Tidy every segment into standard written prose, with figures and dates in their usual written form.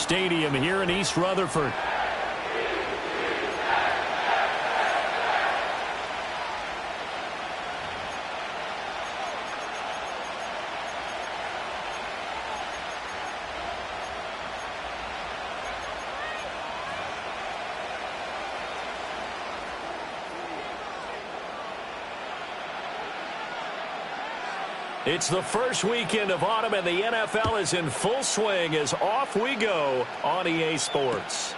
Stadium here in East Rutherford. It's the first weekend of autumn, and the NFL is in full swing as off we go on EA Sports.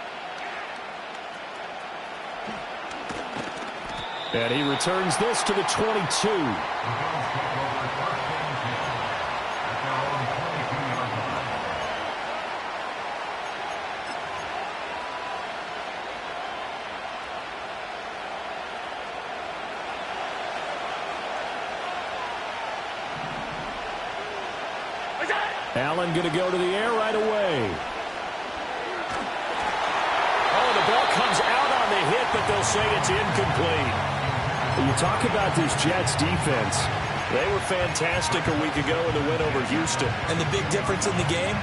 And he returns this to the 22. Allen going to go to the air right away. Oh, the ball comes out on the hit, but they'll say it's incomplete. You talk about this Jets defense. They were fantastic a week ago in the win over Houston. And the big difference in the game,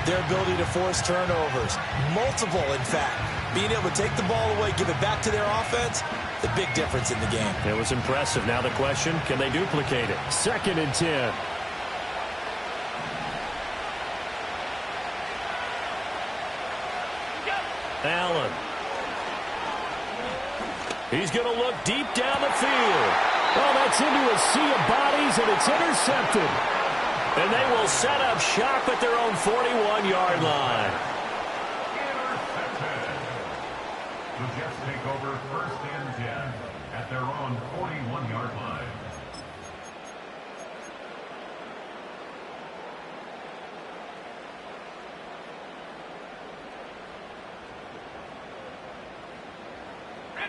their ability to force turnovers. Multiple, in fact. Being able to take the ball away, give it back to their offense, the big difference in the game. It was impressive. Now the question, can they duplicate it? 2nd and 10. Allen. He's going to look deep down the field. Well, that's into a sea of bodies, and it's intercepted. And they will set up shop at their own 41-yard line. The Jets take over 1st and 10 at their own 41-yard line.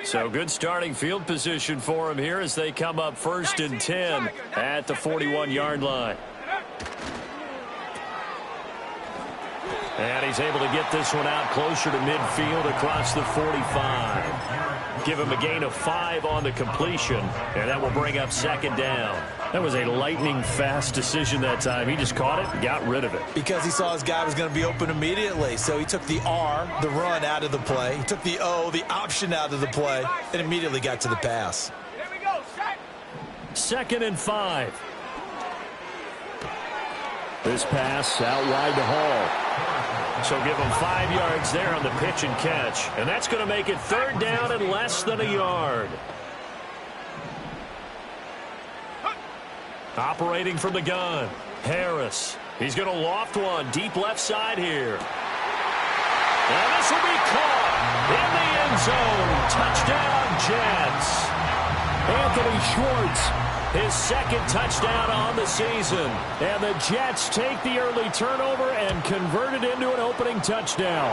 So good starting field position for him here as they come up 1st and 10 at the 41-yard line. And he's able to get this one out closer to midfield across the 45. Give him a gain of 5 on the completion, and that will bring up 2nd down. That was a lightning-fast decision that time. He just caught it and got rid of it. Because he saw his guy was going to be open immediately. So he took the R, the run, out of the play. He took the O, the option, out of the play, and immediately got to the pass. Here we go, 2nd and 5. This pass out wide to Hall. So give him 5 yards there on the pitch and catch. And that's going to make it 3rd down and less than a yard. Operating from the gun, Harris. He's going to loft one deep left side here. And this will be caught in the end zone. Touchdown, Jets. Anthony Schwartz, his 2nd touchdown on the season. And the Jets take the early turnover and convert it into an opening touchdown.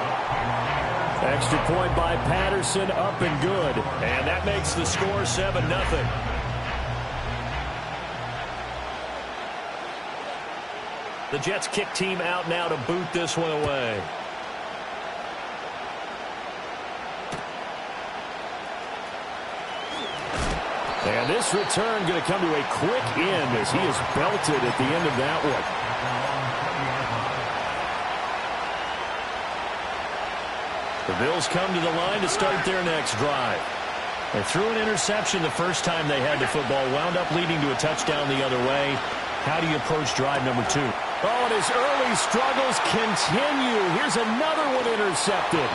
Extra point by Patterson, up and good. And that makes the score 7-0. The Jets kick team out now to boot this one away. And this return going to come to a quick end as he is belted at the end of that one. The Bills come to the line to start their next drive. They threw an interception the first time they had the football, wound up leading to a touchdown the other way. How do you approach drive number 2? Oh, and his early struggles continue. Here's another one intercepted.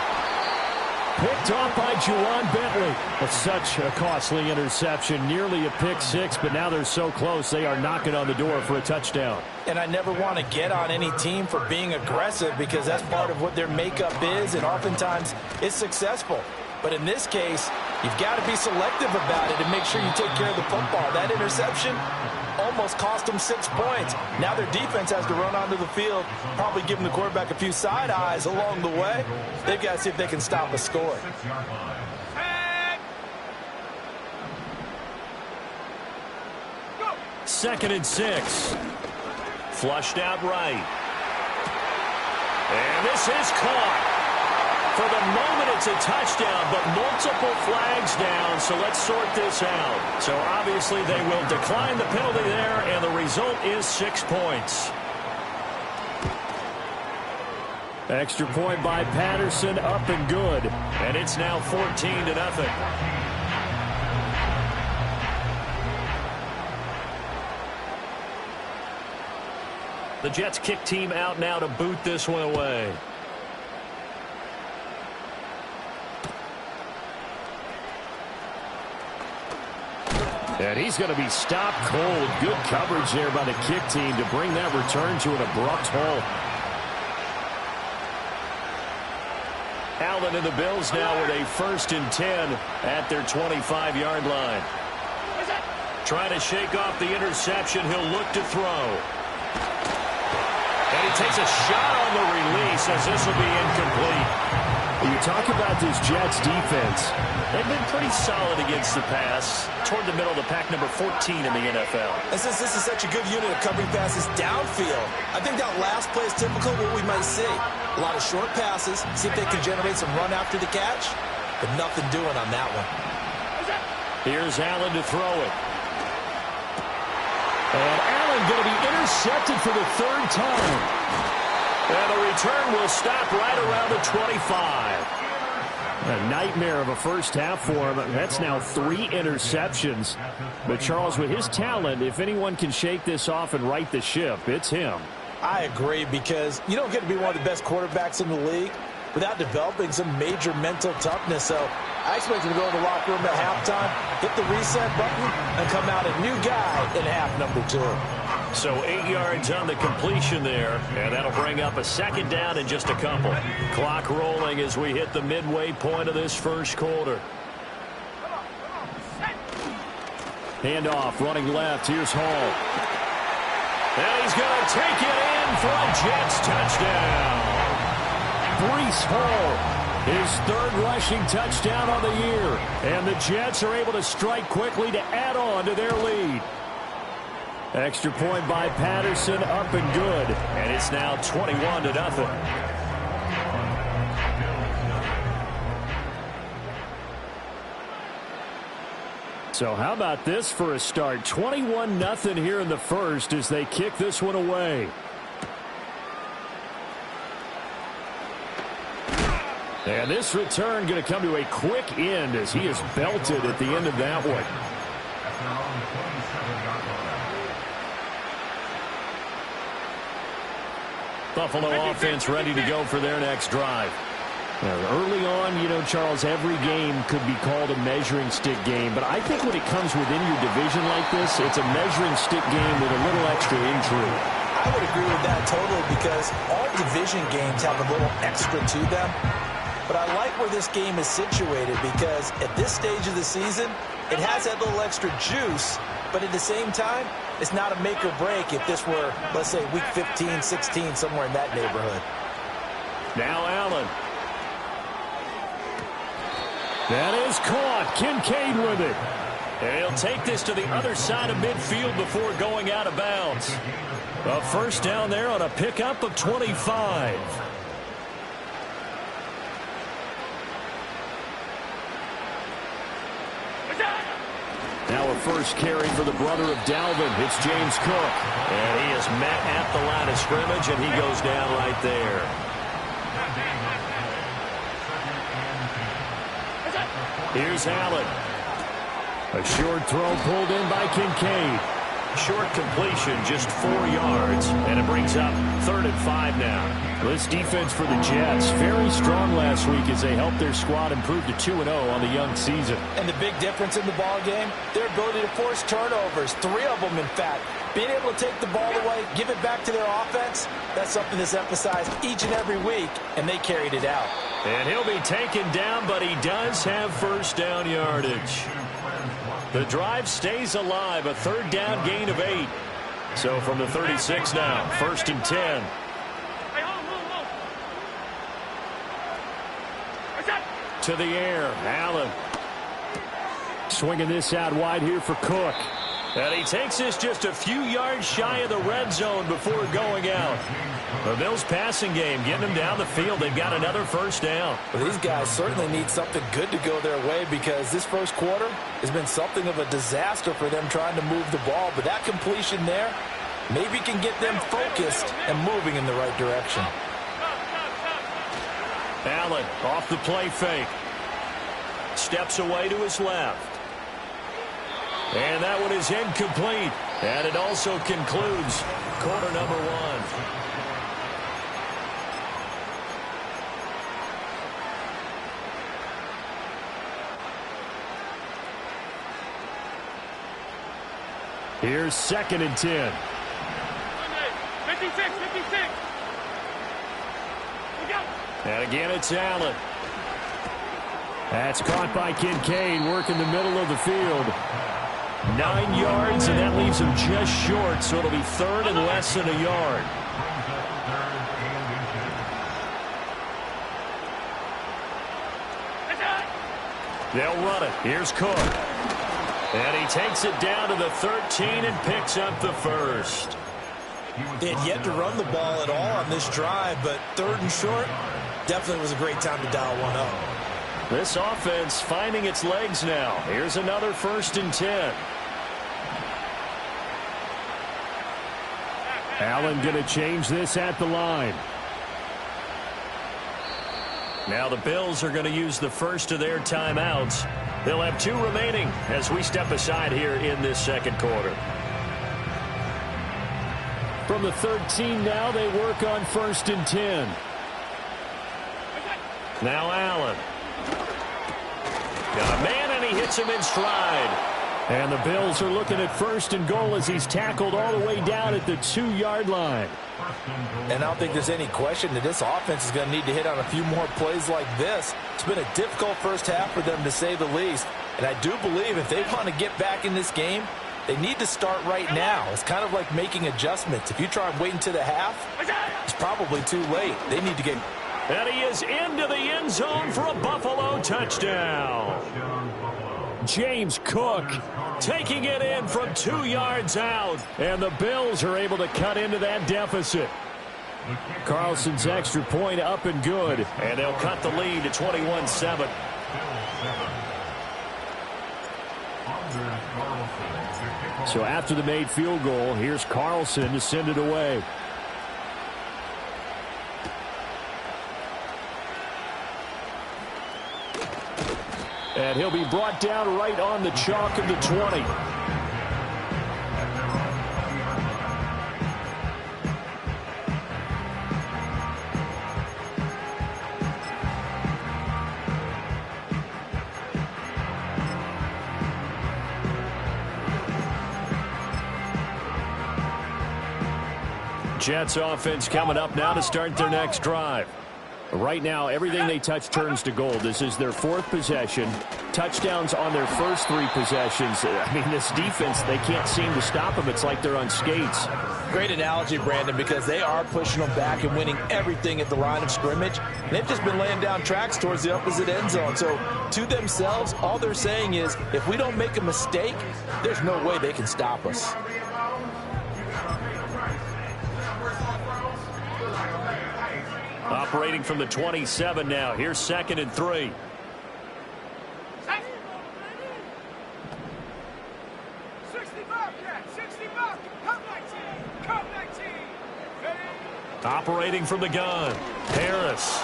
Picked off by Juwan Bentley. That's such a costly interception. Nearly a pick 6, but now they're so close they are knocking on the door for a touchdown. And I never want to get on any team for being aggressive because that's part of what their makeup is, and oftentimes it's successful. But in this case, you've got to be selective about it and make sure you take care of the football. That interception almost cost them 6 points. Now their defense has to run onto the field, probably giving the quarterback a few side eyes along the way. They've got to see if they can stop a score. Second and 6. Flushed out right. And this is caught. For the moment, it's a touchdown, but multiple flags down, so let's sort this out. So obviously they will decline the penalty there, and the result is 6 points. Extra point by Patterson, up and good. And it's now 14-0. The Jets kick team out now to boot this one away. And he's going to be stopped cold. Good coverage there by the kick team to bring that return to an abrupt halt. Allen and the Bills now with a 1st and 10 at their 25-yard line. Trying to shake off the interception. He'll look to throw. And he takes a shot on the release as this will be incomplete. You talk about this Jets defense. They've been pretty solid against the pass. Toward the middle of the pack, number 14 in the NFL. And since this is such a good unit of covering passes downfield, I think that last play is typical of what we might see. A lot of short passes, see if they can generate some run after the catch, but nothing doing on that one. Here's Allen to throw it. And Allen going to be intercepted for the 3rd time. And the return will stop right around the 25. A nightmare of a first half for him. That's now 3 interceptions. But Charles, with his talent, if anyone can shake this off and right the ship, it's him. I agree, because you don't get to be one of the best quarterbacks in the league without developing some major mental toughness. So I expect him to go in the locker room at halftime, hit the reset button, and come out a new guy in half number 2. So 8 yards on the completion there, and that'll bring up a 2nd down in just a couple. Clock rolling as we hit the midway point of this first quarter. Handoff, running left. Here's Hall. And he's going to take it in for a Jets touchdown. Breece Hall, his 3rd rushing touchdown on the year. And the Jets are able to strike quickly to add on to their lead. Extra point by Patterson, up and good. And it's now 21-0. So how about this for a start? 21-0 here in the first as they kick this one away. And this return going to come to a quick end as he is belted at the end of that one. Buffalo offense ready to go for their next drive. Early on, you know, Charles, every game could be called a measuring stick game. But I think when it comes within your division like this, it's a measuring stick game with a little extra intrigue. I would agree with that totally, because all division games have a little extra to them. But I like where this game is situated, because at this stage of the season, it has that little extra juice. But at the same time, it's not a make or break if this were, let's say, week 15, 16, somewhere in that neighborhood. Now Allen. That is caught. Kincaid with it. And he'll take this to the other side of midfield before going out of bounds. A 1st down there on a pickup of 25. Now a 1st carry for the brother of Dalvin. It's James Cook. And he is met at the line of scrimmage, and he goes down right there. Here's Allen. A short throw pulled in by Kincaid. Short completion, just 4 yards, and it brings up 3rd and 5 now. This defense for the Jets, very strong last week as they helped their squad improve to 2-0 on the young season. And the big difference in the ball game, their ability to force turnovers, 3 of them in fact. Being able to take the ball away, give it back to their offense, that's something that's emphasized each and every week, and they carried it out. And he'll be taken down, but he does have 1st down yardage. The drive stays alive, a 3rd down gain of 8. So from the 36 now, 1st and 10. To the air, Allen. Swinging this out wide here for Cook. And he takes this just a few yards shy of the red zone before going out. The Bills passing game, getting them down the field. They've got another 1st down. Well, these guys certainly need something good to go their way, because this first quarter has been something of a disaster for them trying to move the ball. But that completion there maybe can get them focused and moving in the right direction. Allen off the play fake. Steps away to his left. And that one is incomplete. And it also concludes quarter number one. Here's 2nd and 10. 56. And again, it's Allen. That's caught by Kincaid, working the middle of the field. 9 yards, and that leaves him just short, so it'll be 3rd and less than a yard. They'll run it. Here's Cook. And he takes it down to the 13 and picks up the first. They had yet to run the ball at all on this drive, but 3rd and short definitely was a great time to dial one up. This offense finding its legs now. Here's another 1st and 10. Allen going to change this at the line. Now the Bills are going to use the first of their timeouts. They'll have 2 remaining as we step aside here in this second quarter. From the 13 now, they work on 1st and 10. Now Allen. Got a man, and he hits him in stride. And the Bills are looking at 1st and goal as he's tackled all the way down at the 2-yard line. And I don't think there's any question that this offense is going to need to hit on a few more plays like this. It's been a difficult first half for them, to say the least. And I do believe if they want to get back in this game, they need to start right now. It's kind of like making adjustments. If you try and wait until the half, it's probably too late. They need to get... And he is into the end zone for a Buffalo touchdown. James Cook taking it in from 2 yards out. And the Bills are able to cut into that deficit. Carlson's extra point up and good. And they'll cut the lead to 21-7. So after the made field goal, here's Carlson to send it away. And he'll be brought down right on the chalk of the 20. Jets offense coming up now to start their next drive. Right now, everything they touch turns to gold. This is their 4th possession. Touchdowns on their first 3 possessions. I mean, this defense, they can't seem to stop them. It's like they're on skates. Great analogy, Brandon, because they are pushing them back and winning everything at the line of scrimmage. They've just been laying down tracks towards the opposite end zone. So to themselves, all they're saying is, if we don't make a mistake, there's no way they can stop us. Operating from the 27 now. Here's 2nd and 3. Operating from the gun. Harris.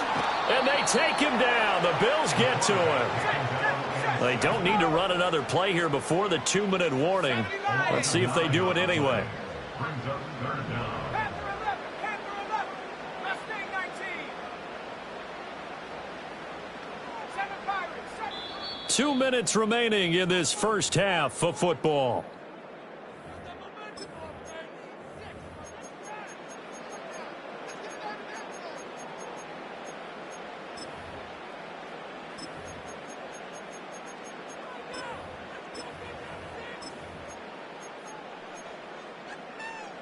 And they take him down. The Bills get to him. They don't need to run another play here before the 2-minute warning. Let's see if they do it anyway. 2 minutes remaining in this first half of football.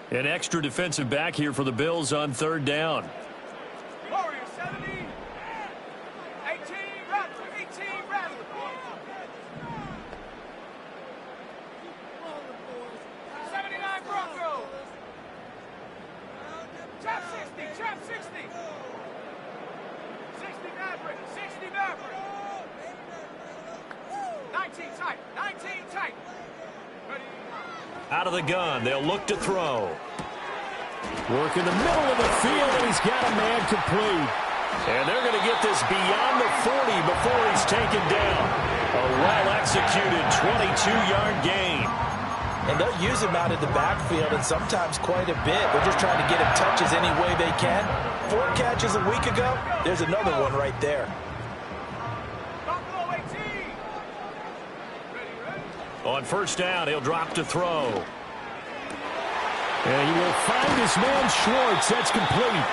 An extra defensive back here for the Bills on 3rd down. Out of the gun, they'll look to throw. Work in the middle of the field, and he's got a man complete. And they're going to get this beyond the 40 before he's taken down. A well-executed 22-yard gain. And they'll use him out of the backfield, and sometimes quite a bit. They're just trying to get him touches any way they can. 4 catches a week ago. There's another one right there. On first down, he'll drop to throw. And he will find his man Schwartz. That's complete.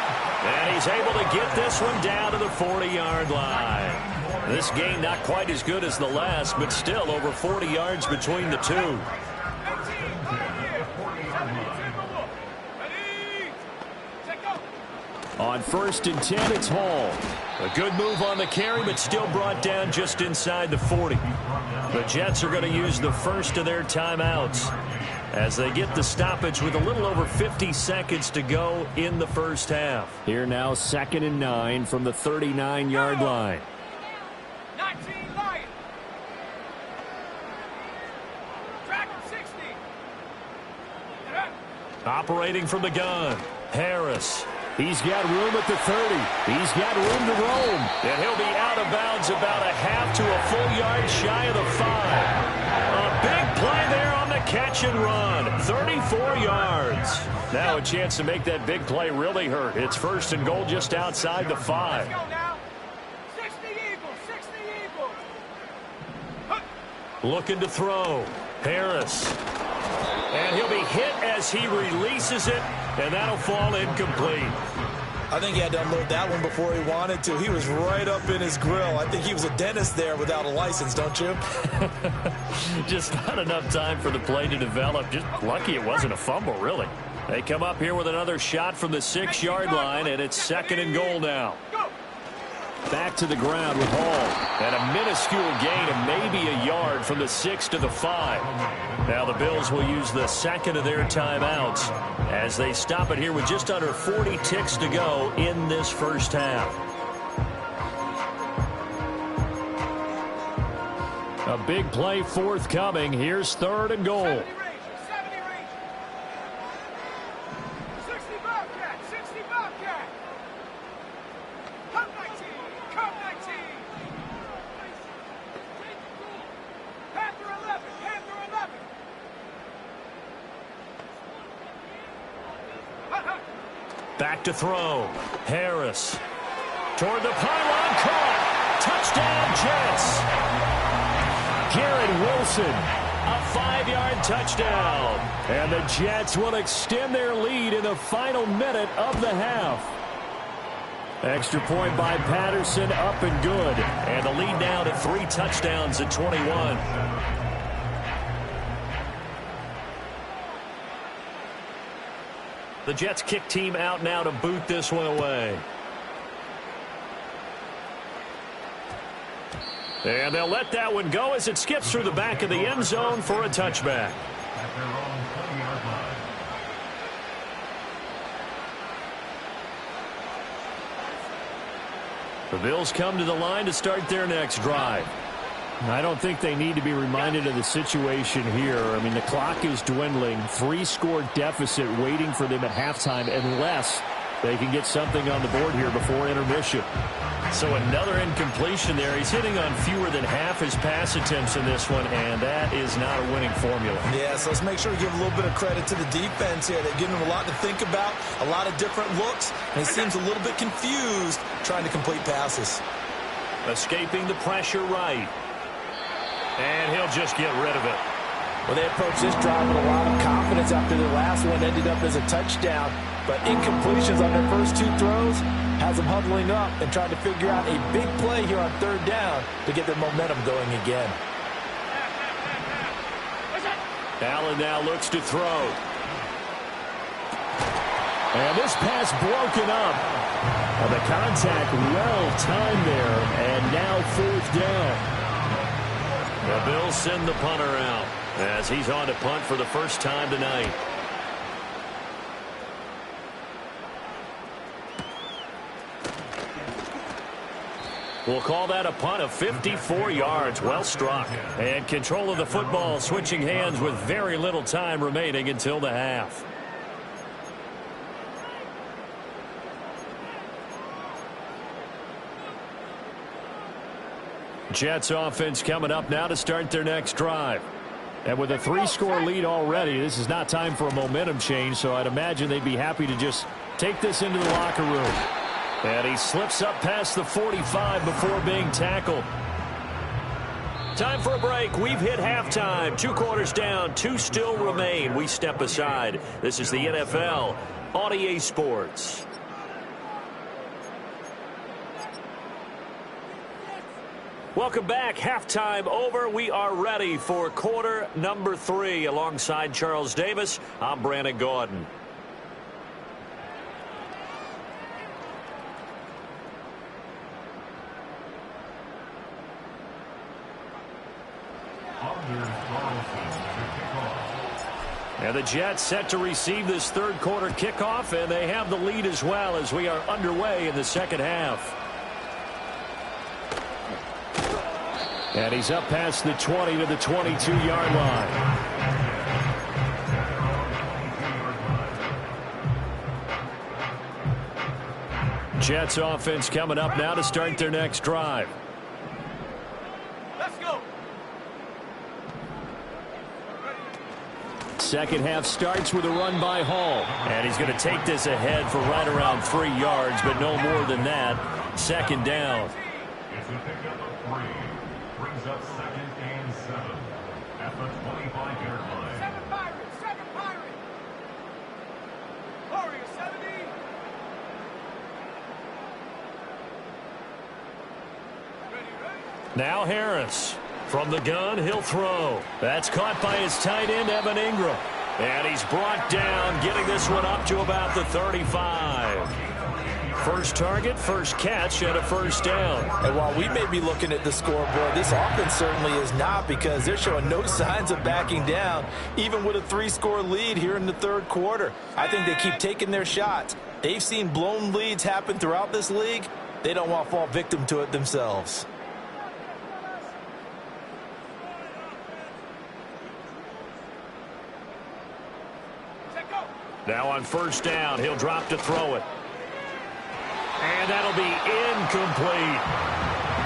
And he's able to get this one down to the 40-yard line. This game not quite as good as the last, but still over 40 yards between the two. On first and 10, it's Hall. A good move on the carry, but still brought down just inside the 40. The Jets are going to use the first of their timeouts as they get the stoppage with a little over 50 seconds to go in the first half. Here now, 2nd and 9 from the 39-yard line. 19 Lions. Track 60. Operating from the gun, Harris. He's got room at the 30. He's got room to roam. And he'll be out of bounds about a half to a full yard shy of the 5. A big play there on the catch and run. 34 yards. Now a chance to make that big play really hurt. It's 1st and goal just outside the 5. Let's go now. 60 Eagles. 60 Eagles. Looking to throw. Harris. And he'll be hit as he releases it, and that'll fall incomplete. I think he had to unload that one before he wanted to. He was right up in his grill. I think he was a dentist there without a license, don't you? Just not enough time for the play to develop. Just lucky it wasn't a fumble, really. They come up here with another shot from the 6-yard line, and it's 2nd and goal now. Back to the ground with Hall. And a minuscule gain of maybe a yard from the 6 to the 5. Now the Bills will use the second of their timeouts as they stop it here with just under 40 ticks to go in this first half. A big play forthcoming. Here's 3rd and goal. 60 Bobcat. 60 Bobcat. Come 19. Come 19. Panther 11. Panther 11. Back to throw. Harris. Toward the pylon. Caught. Touchdown, Jets. Garrett Wilson. A 5-yard touchdown. And the Jets will extend their lead in the final minute of the half. Extra point by Patterson, up and good. And the lead now to 3 touchdowns at 21. The Jets kick team out now to boot this one away. And they'll let that one go as it skips through the back of the end zone for a touchback. At their own 20-yard line. The Bills come to the line to start their next drive. I don't think they need to be reminded of the situation here. I mean, the clock is dwindling. 3-score deficit waiting for them at halftime unless they can get something on the board here before intermission. So another incompletion there. He's hitting on fewer than half his pass attempts in this one, and that is not a winning formula. Yeah, so let's make sure we give a little bit of credit to the defense here. They've given him a lot to think about, a lot of different looks, and he seems a little bit confused trying to complete passes. Escaping the pressure right. And he'll just get rid of it. Well, they approached this drive with a lot of confidence after their last one ended up as a touchdown. But incompletions on their first 2 throws has them huddling up and trying to figure out a big play here on 3rd down to get their momentum going again. Allen now looks to throw. And this pass broken up. The contact well timed there, and now 4th down. The Bills send the punter out as he's on to punt for the first time tonight. We'll call that a punt of 54 yards. Well struck. And control of the football switching hands with very little time remaining until the half. Jets offense coming up now to start their next drive. And with a 3-score lead already, this is not time for a momentum change, so I'd imagine they'd be happy to just take this into the locker room. And he slips up past the 45 before being tackled. Time for a break. We've hit halftime. 2 quarters down, 2 still remain. We step aside. This is the NFL on EA Sports. Welcome back. Halftime over. We are ready for quarter number 3. Alongside Charles Davis, I'm Brandon Gaudin. And the Jets set to receive this third quarter kickoff, and they have the lead as well as we are underway in the second half. And he's up past the 20 to the 22-yard line. Jets offense coming up now to start their next drive. Let's go. Second half starts with a run by Hall. And he's going to take this ahead for right around 3 yards, but no more than that. Second down. It's a pickup of 3. Brings up 2nd and 7 at the 25-yard line. 7 Pirates, 7 Pirates. Warriors 70. Ready. Now Harris. From the gun, he'll throw. That's caught by his tight end, Evan Ingram. And he's brought down, getting this one up to about the 35. First target, first catch, and a first down. And while we may be looking at the scoreboard, this offense certainly is not, because they're showing no signs of backing down, even with a 3-score lead here in the third quarter. I think they keep taking their shots. They've seen blown leads happen throughout this league. They don't want to fall victim to it themselves. Now on first down, he'll drop to throw it. And that'll be incomplete.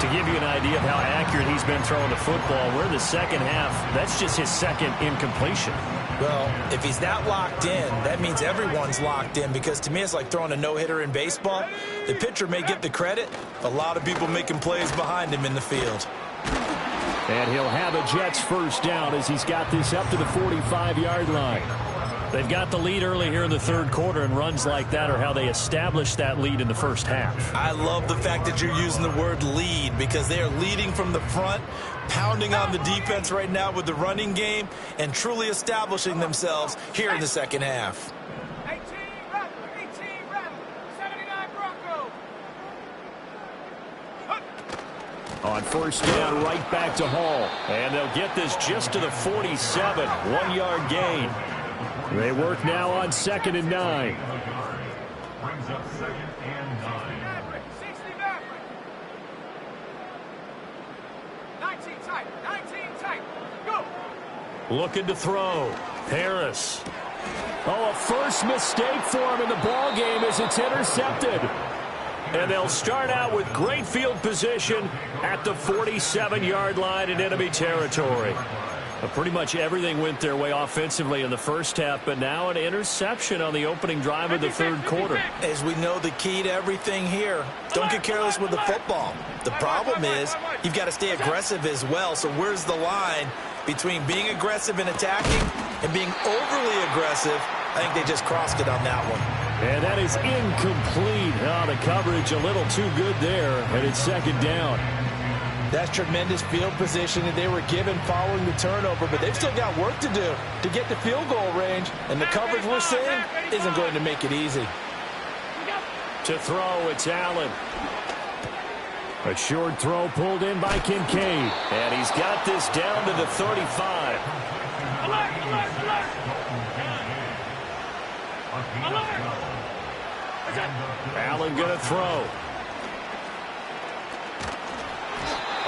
To give you an idea of how accurate he's been throwing the football, we're in the second half. That's just his second incompletion. Well, if he's not locked in, that means everyone's locked in, because to me it's like throwing a no-hitter in baseball. The pitcher may get the credit. A lot of people making plays behind him in the field. And he'll have a Jets first down as he's got this up to the 45-yard line. They've got the lead early here in the third quarter, and runs like that are how they established that lead in the first half. I love the fact that you're using the word lead, because they are leading from the front, pounding on the defense right now with the running game, and truly establishing themselves here in the second half. 18 Rattler, 79 Broncos. On first down, right back to Hall. And they'll get this just to the 47, 1-yard gain. They work now on 2nd and 9. Brings up 2nd and 9. 60 Maverick. 19 tight. Go. Looking to throw. Harris. Oh, a first mistake for him in the ball game as it's intercepted. And they'll start out with great field position at the 47-yard line in enemy territory. Pretty much everything went their way offensively in the first half, but now an interception on the opening drive of the third quarter. As we know, the key to everything here, don't get careless with the football. The problem is you've got to stay aggressive as well. So where's the line between being aggressive and attacking and being overly aggressive? I think they just crossed it on that one. And that is incomplete. Oh, the coverage a little too good there, and it's second down. That's tremendous field position that they were given following the turnover, but they've still got work to do to get the field goal range, and the coverage we're seeing isn't going to make it easy. To throw, it's Allen. A short throw pulled in by Kincaid, and he's got this down to the 35. Allen going to throw.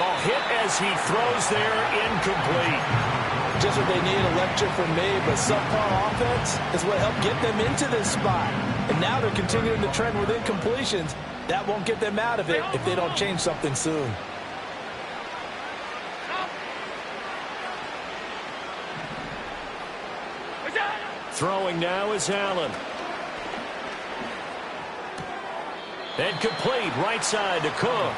Oh, hit as he throws there, incomplete. Just what they need, a lecture from me, but subpar offense is what helped get them into this spot. And now they're continuing the trend with incompletions. That won't get them out of it if they don't change something soon. Throwing now is Allen. And complete right side to Cook.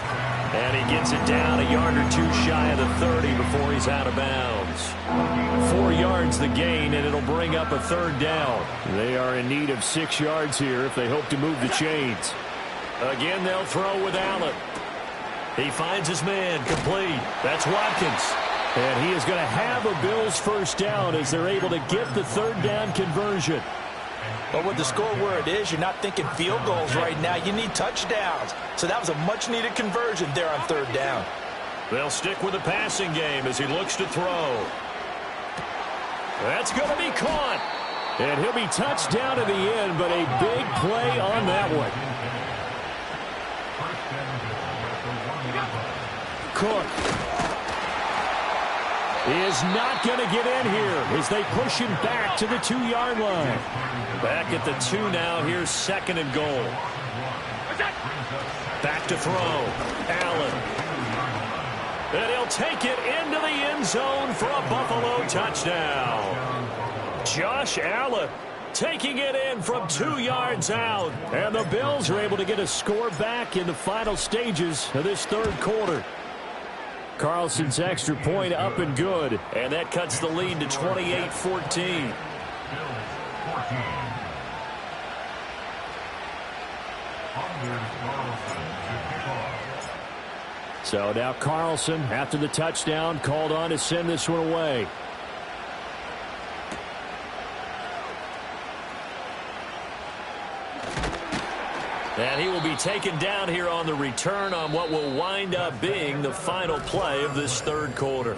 And he gets it down a yard or two shy of the 30 before he's out of bounds. 4 yards the gain, and it'll bring up a third down. They are in need of 6 yards here if they hope to move the chains. Again, they'll throw with Allen. He finds his man, complete. That's Watkins. And he is going to have a Bills first down as they're able to get the third down conversion. But with the score where it is, you're not thinking field goals right now. You need touchdowns. So that was a much-needed conversion there on third down. They'll stick with the passing game as he looks to throw. That's going to be caught. And he'll be touched down to the end, but a big play on that one. Cook is not going to get in here as they push him back to the 2-yard line. Back at the 2 now. Here's 2nd and goal. Back to throw. Allen. And he'll take it into the end zone for a Buffalo touchdown. Josh Allen taking it in from 2 yards out. And the Bills are able to get a score back in the final stages of this third quarter. Carlson's extra point up and good. And that cuts the lead to 28-14. So now Carlson, after the touchdown, called on to send this one away. And he will be taken down here on the return on what will wind up being the final play of this third quarter.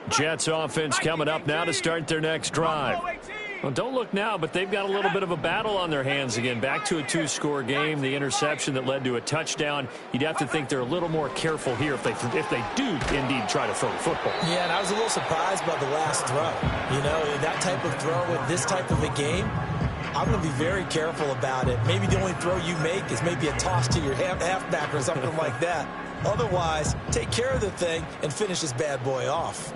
Jets offense coming up now to start their next drive. Well, don't look now, but they've got a little bit of a battle on their hands again. Back to a 2-score game. The interception that led to a touchdown. You'd have to think they're a little more careful here if they do indeed try to throw the football. Yeah, and I was a little surprised by the last throw. You know, that type of throw in this type of a game, I'm going to be very careful about it. Maybe the only throw you make is maybe a toss to your halfback or something like that. Otherwise, take care of the thing and finish this bad boy off.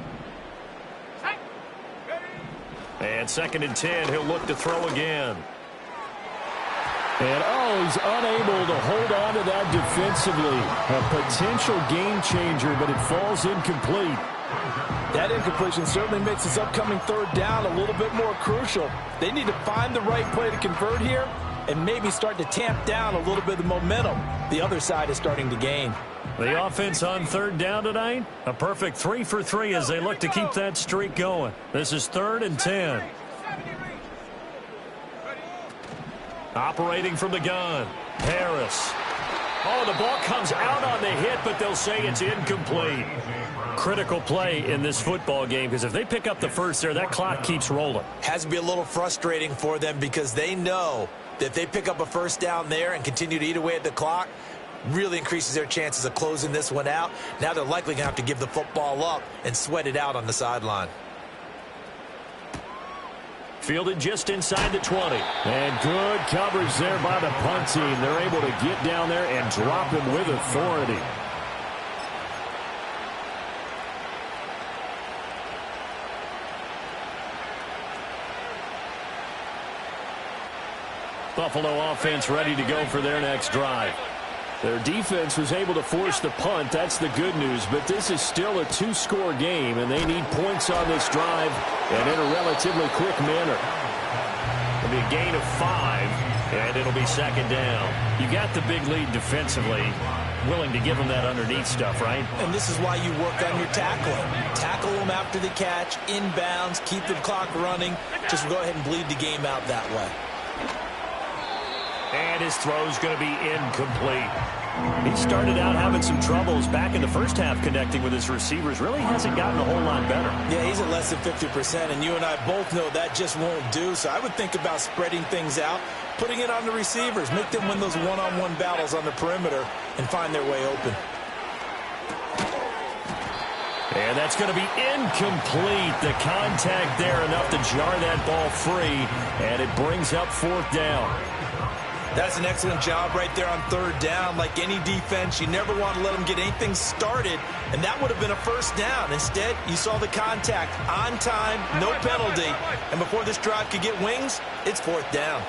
And 2nd and 10, he'll look to throw again. And, he's unable to hold on to that defensively. A potential game changer, but it falls incomplete. That incompletion certainly makes this upcoming third down a little bit more crucial. They need to find the right play to convert here and maybe start to tamp down a little bit of momentum. The other side is starting to gain. The offense on third down tonight, a perfect 3 for 3 as they look to keep that streak going. This is 3rd and 10. Operating from the gun, Harris. Oh, the ball comes out on the hit, but they'll say it's incomplete. Critical play in this football game because if they pick up the first there, that clock keeps rolling. Has to be a little frustrating for them because they know that if they pick up a first down there and continue to eat away at the clock, really increases their chances of closing this one out. Now they're likely going to have to give the football up and sweat it out on the sideline. Fielded just inside the 20. And good coverage there by the punt team. They're able to get down there and drop him with authority. Buffalo offense ready to go for their next drive. Their defense was able to force the punt. That's the good news. But this is still a 2-score game, and they need points on this drive and in a relatively quick manner. It'll be a gain of 5, and it'll be 2nd down. You got the big lead defensively. Willing to give them that underneath stuff, right? And this is why you work on your tackling. Tackle them after the catch, inbounds, keep the clock running. Just go ahead and bleed the game out that way. And his throw's going to be incomplete. He started out having some troubles back in the first half connecting with his receivers. Really hasn't gotten a whole lot better. Yeah, he's at less than 50%, and you and I both know that just won't do. So I would think about spreading things out, putting it on the receivers, make them win those one-on-one battles on the perimeter, and find their way open. And that's going to be incomplete. The contact there enough to jar that ball free, and it brings up 4th down. That's an excellent job right there on third down. Like any defense, you never want to let them get anything started, and that would have been a first down. Instead, you saw the contact on time, no penalty, and before this drive could get wings, it's fourth down.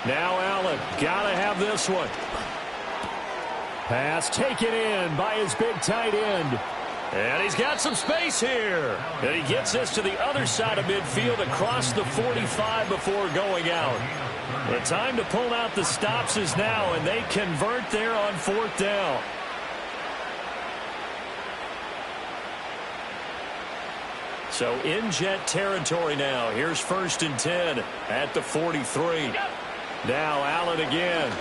Now Allen, gotta have this one. Pass taken in by his big tight end. And he's got some space here. And he gets this to the other side of midfield across the 45 before going out. The time to pull out the stops is now, and they convert there on fourth down. So in Jet territory now. Here's 1st and 10 at the 43. Now Allen again.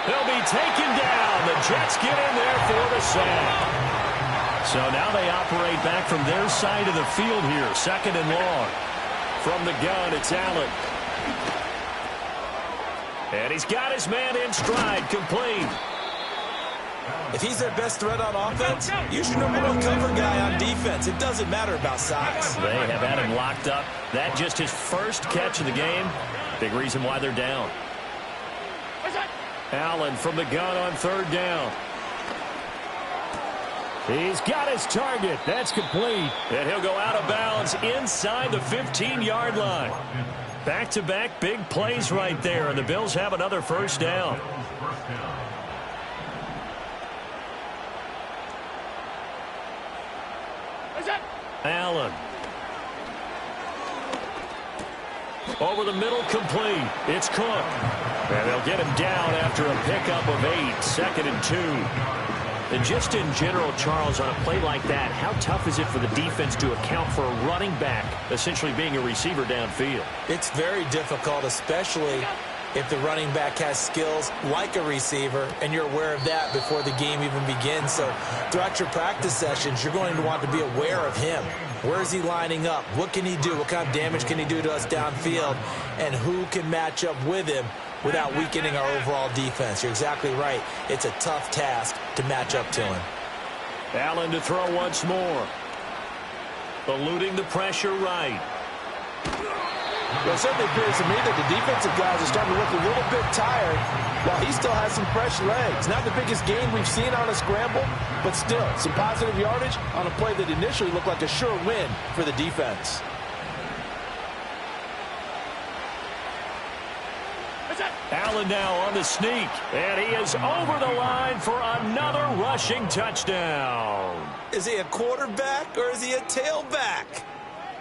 He'll be taken down. The Jets get in there for the sack. So now they operate back from their side of the field here. 2nd and long. From the gun, it's Allen. And he's got his man in stride, complete. If he's their best threat on offense, use your number one cover guy on defense. It doesn't matter about size. They have had him locked up. That just his first catch of the game. Big reason why they're down. Allen from the gun on 3rd down. He's got his target. That's complete. And he'll go out of bounds inside the 15-yard line. Back-to-back big plays right there, and the Bills have another first down. Allen. Over the middle, complete. It's Cook. And they'll get him down after a pickup of 8. 2nd and 2. And just in general, Charles, on a play like that, how tough is it for the defense to account for a running back essentially being a receiver downfield? It's very difficult, especially if the running back has skills like a receiver, and you're aware of that before the game even begins. So throughout your practice sessions, you're going to want to be aware of him. Where is he lining up? What can he do? What kind of damage can he do to us downfield? And who can match up with him without weakening our overall defense? You're exactly right. It's a tough task to match up to him. Allen to throw once more. Eluding the pressure right. Well, it certainly appears to me that the defensive guys are starting to look a little bit tired while he still has some fresh legs. Not the biggest gain we've seen on a scramble, but still some positive yardage on a play that initially looked like a sure win for the defense. Allen now on the sneak, and he is over the line for another rushing touchdown. Is he a quarterback or is he a tailback?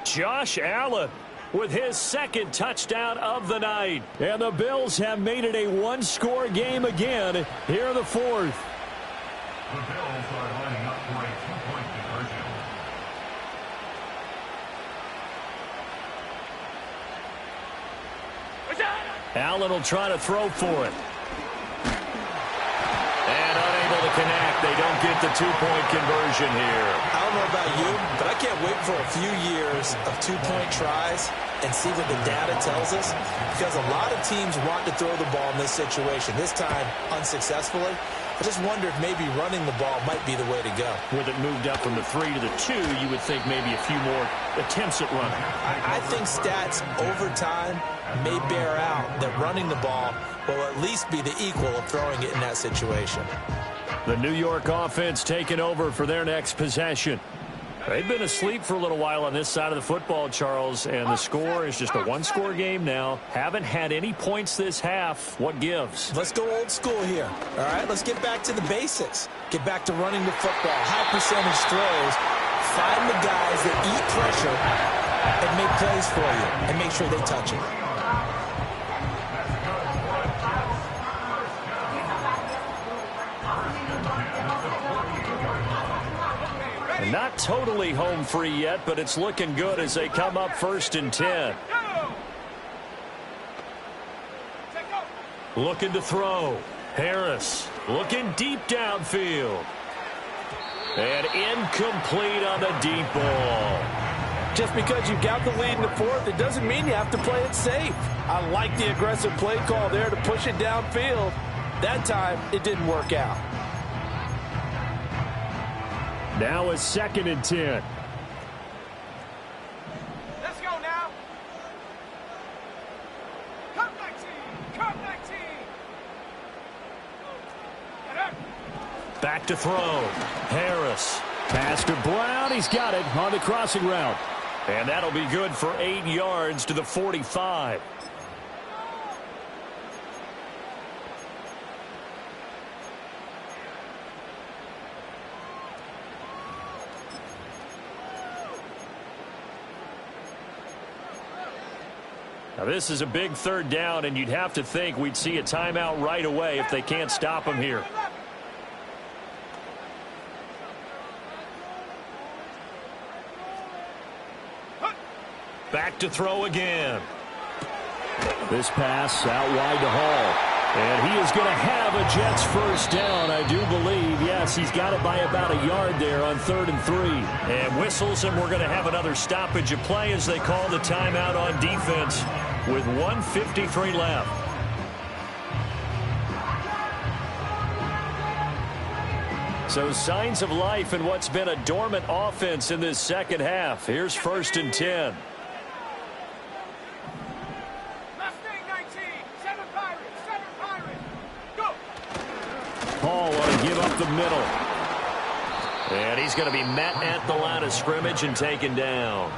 Josh Allen with his 2nd touchdown of the night. And the Bills have made it a one-score game again. Here the 4th. The Bills are lining up for a 2-point conversion. Allen will try to throw for it. And unable to connect. They don't get the 2-point conversion here. I don't know about you, but I can't wait for a few years of 2-point tries and see what the data tells us, because a lot of teams want to throw the ball in this situation. This time, unsuccessfully. I just wonder if maybe running the ball might be the way to go. With it moved up from the 3 to the 2, you would think maybe a few more attempts at running. I think stats over time may bear out that running the ball will at least be the equal of throwing it in that situation. The New York offense taking over for their next possession. They've been asleep for a little while on this side of the football, Charles, and the score is just a one-score game now. Haven't had any points this half. What gives? Let's go old school here. All right, let's get back to the basics. Get back to running the football, high percentage throws. Find the guys that eat pressure and make plays for you and make sure they touch it. Not totally home free yet, but it's looking good as they come up 1st and 10. Looking to throw. Harris looking deep downfield. And incomplete on the deep ball. Just because you've got the lead in the 4th, it doesn't mean you have to play it safe. I like the aggressive play call there to push it downfield. That time, it didn't work out. Now it's 2nd and 10. Let's go now. Back to throw. Harris. Pass to Brown. He's got it on the crossing route. And that'll be good for 8 yards to the 45. Now, this is a big third down, and you'd have to think we'd see a timeout right away if they can't stop him here. Back to throw again. This pass out wide to Hall. And he is going to have a Jets first down, I do believe. Yes, he's got it by about a yard there on 3rd and 3. And whistles, and we're going to have another stoppage of play as they call the timeout on defense with 1:53 left. So signs of life in what's been a dormant offense in this second half. Here's 1st and 10. Hall want to give up the middle. And he's going to be met at the line of scrimmage and taken down.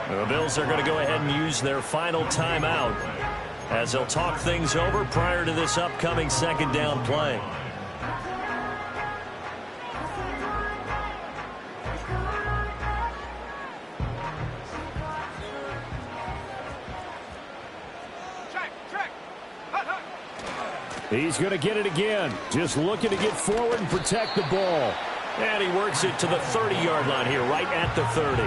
The Bills are going to go ahead and use their final timeout as they'll talk things over prior to this upcoming second down play. He's going to get it again. Just looking to get forward and protect the ball. And he works it to the 30-yard line here, right at the 30.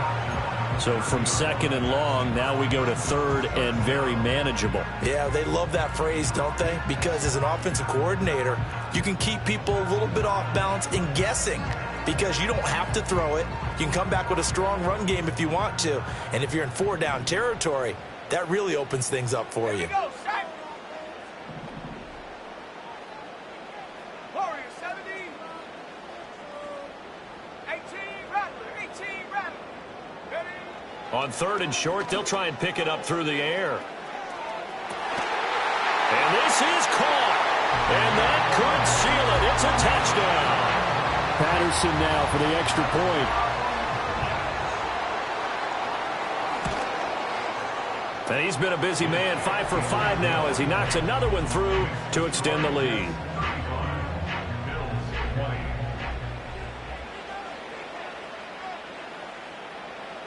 So from 2nd and long, now we go to 3rd and very manageable. Yeah, they love that phrase, don't they? Because as an offensive coordinator, you can keep people a little bit off balance and guessing because you don't have to throw it. You can come back with a strong run game if you want to. And if you're in 4-down territory, that really opens things up for you. On 3rd and short, they'll try and pick it up through the air. And this is caught. And that could seal it. It's a touchdown. Patterson now for the extra point. And he's been a busy man, 5 for 5 now as he knocks another one through to extend the lead.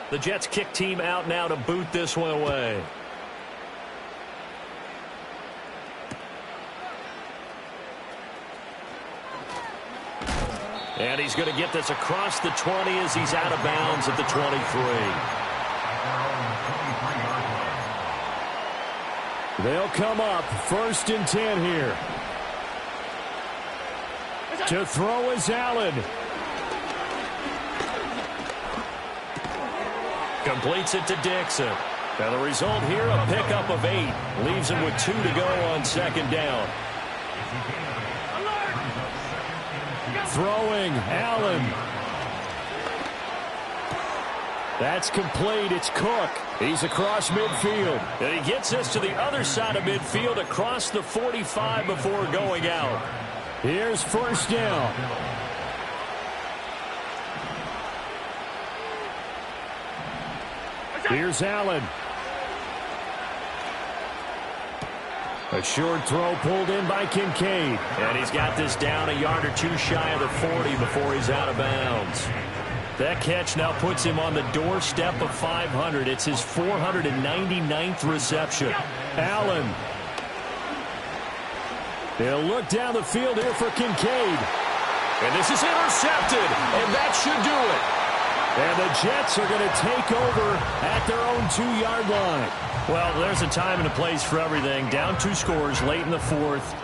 The Jets kick team out now to boot this one away. And he's going to get this across the 20 as he's out of bounds at the 23. They'll come up 1st and 10 here. To throw is Allen. Completes it to Dixon. Now the result here, a pickup of 8. Leaves him with 2 to go on 2nd down. Throwing, Allen. That's complete. It's Cook. He's across midfield. And he gets us to the other side of midfield across the 45 before going out. Here's 1st down. Here's Allen. A short throw pulled in by Kincaid. And he's got this down a yard or 2 shy of the 40 before he's out of bounds. That catch now puts him on the doorstep of 500. It's his 499th reception. Allen. They'll look down the field here for Kincaid. And this is intercepted. And that should do it. And the Jets are going to take over at their own 2-yard line. Well, there's a time and a place for everything. Down 2 scores late in the 4th.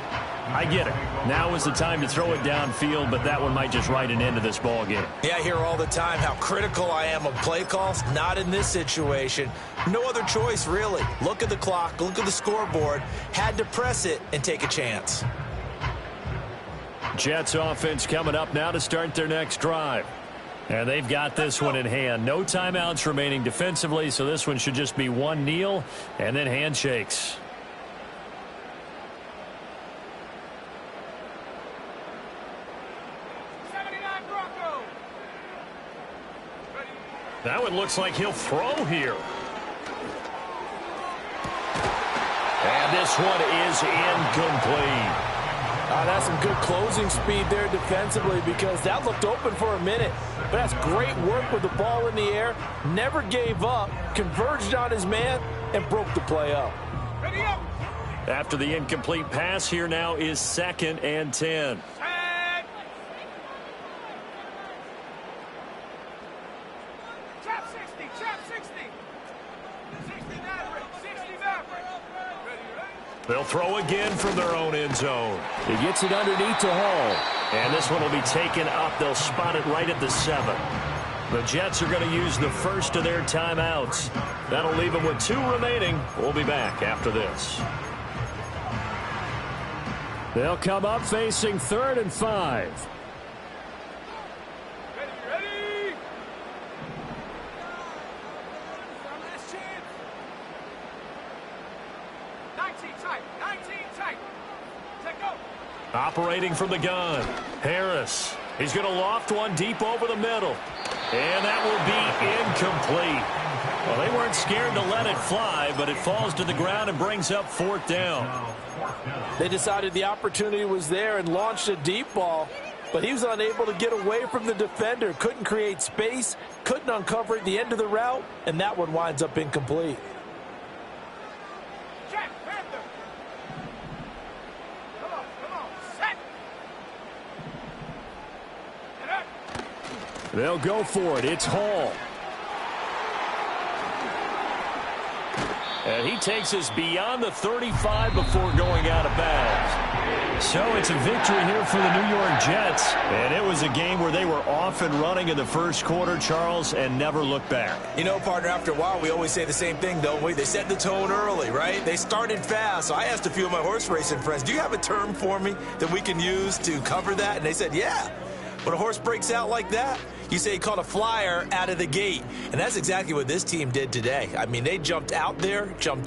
I get it. Now is the time to throw it downfield, but that one might just write an end to this ball game. Yeah, I hear all the time how critical I am of play calls. Not in this situation. No other choice, really. Look at the clock. Look at the scoreboard. Had to press it and take a chance. Jets offense coming up now to start their next drive. And they've got this one in hand. No timeouts remaining defensively, so this one should just be one kneel and then handshakes. That one looks like he'll throw here. And this one is incomplete. That's some good closing speed there defensively because that looked open for a minute. But that's great work with the ball in the air. Never gave up, converged on his man, and broke the play up. Ready up. After the incomplete pass, here now is 2nd and 10. Chap 60, chap 60. 60 Maverick, 60 Maverick. Ready, ready? They'll throw again from their own end zone. He gets it underneath to Hall. And this one will be taken up. They'll spot it right at the 7. The Jets are going to use the first of their timeouts. That'll leave them with 2 remaining. We'll be back after this. They'll come up facing 3rd and 5. Ready, ready. Last chance. 19 tight, 19 tight. Let go. Operating from the gun, Harris. He's going to loft one deep over the middle. And that will be incomplete. Well, they weren't scared to let it fly, but it falls to the ground and brings up 4th down. They decided the opportunity was there and launched a deep ball, but he was unable to get away from the defender. Couldn't create space, couldn't uncover at the end of the route, and that one winds up incomplete. Jack, Panther. Come on, set. Get up. They'll go for it. It's Hall. And he takes us beyond the 35 before going out of bounds. So it's a victory here for the New York Jets. And it was a game where they were off and running in the first quarter, Charles, and never looked back. You know, partner, after a while, we always say the same thing, don't we? They set the tone early, right? They started fast. So I asked a few of my horse racing friends, do you have a term for me that we can use to cover that? And they said, yeah. When a horse breaks out like that, you say he caught a flyer out of the gate. And that's exactly what this team did today. I mean, they jumped out there, jumped